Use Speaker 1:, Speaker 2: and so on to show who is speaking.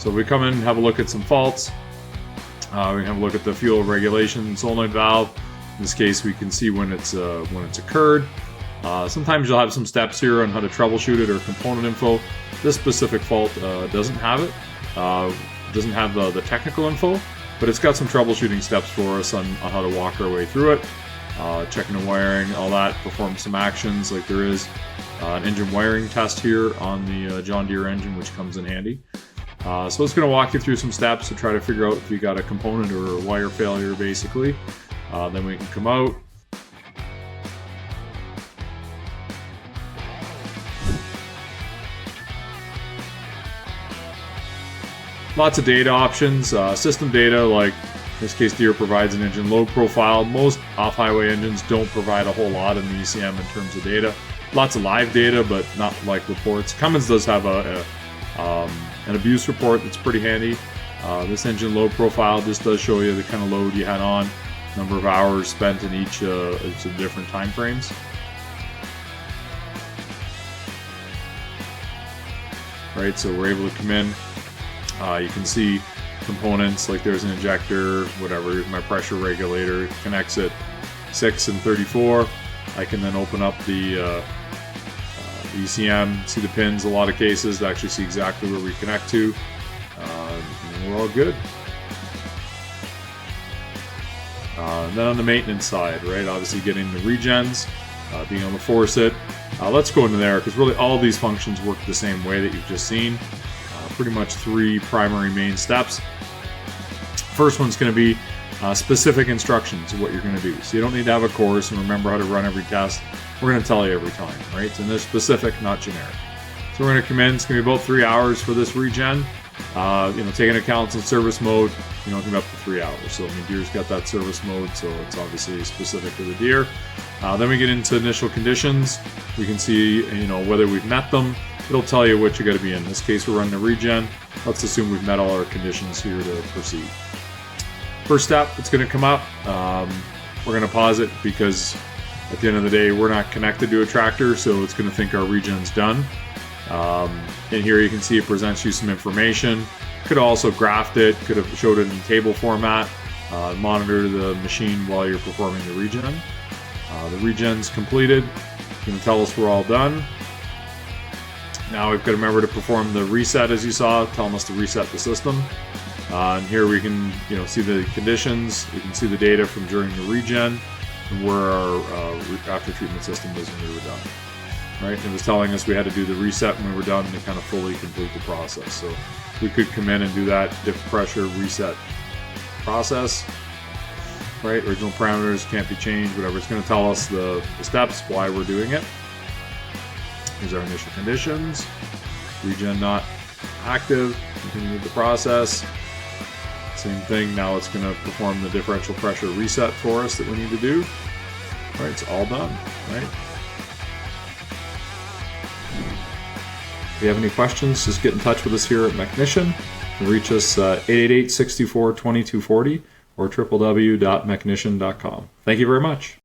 Speaker 1: So we come in and have a look at some faults. We can have a look at the fuel regulation solenoid valve. In this case, we can see when it's occurred. Sometimes you'll have some steps here on how to troubleshoot it or component info. This specific fault doesn't have it. Doesn't have the technical info, but it's got some troubleshooting steps for us on how to walk our way through it. Checking the wiring, all that, perform some actions like there is an engine wiring test here on the John Deere engine, which comes in handy. So it's going to walk you through some steps to try to figure out if you got a component or a wire failure, basically. Then we can come out. Lots of data options, system data, like in this case Deere provides an engine load profile. Most off-highway engines don't provide a whole lot in the ECM in terms of data. Lots of live data, but not like reports. Cummins does have an abuse report that's pretty handy. This engine load profile just does show you the kind of load you had on, number of hours spent in each of the different time frames. Right, so we're able to come in. You can see components like there's an injector, whatever, here's my pressure regulator, it connects at 6 and 34. I can then open up the ECM, see the pins, a lot of cases to actually see exactly where we connect to, and we're all good. And then on the maintenance side, right, obviously getting the regens, being able to force it. Let's go into there because really all of these functions work the same way that you've just seen. Pretty much 3 primary main steps. First one's going to be specific instructions of what you're going to do. So you don't need to have a course and remember how to run every test. We're going to tell you every time, right? And they're specific, not generic. So we're going to come in. It's going to be about 3 hours for this regen. Taking account in service mode, it can be up to 3 hours. So Deere's got that service mode, so it's obviously specific to the Deere. Then we get into initial conditions. We can see, whether we've met them. It'll tell you what you got to be in. In this case, we're running a regen. Let's assume we've met all our conditions here to proceed. First step, it's going to come up. We're going to pause it because at the end of the day, we're not connected to a tractor, so it's going to think our regen's done. And here you can see it presents you some information. Could have also graphed it, could have showed it in table format, monitor the machine while you're performing the regen. The regen's completed. It's going to tell us we're all done. Now we've got to remember to perform the reset, as you saw, telling us to reset the system. And here we can, see the conditions. We can see the data from during the regen and where our after treatment system was when we were done. Right? And it was telling us we had to do the reset when we were done to kind of fully complete the process. So we could come in and do that diff pressure reset process. Right? Original parameters can't be changed. Whatever. It's going to tell us the steps, why we're doing it. Here's our initial conditions. Regen not active. Continue with the process. Same thing. Now it's going to perform the differential pressure reset for us that we need to do. All right, it's all done. Right. If you have any questions, just get in touch with us here at Mechnician. You can reach us 888-64-2240 or www.mechnician.com. Thank you very much.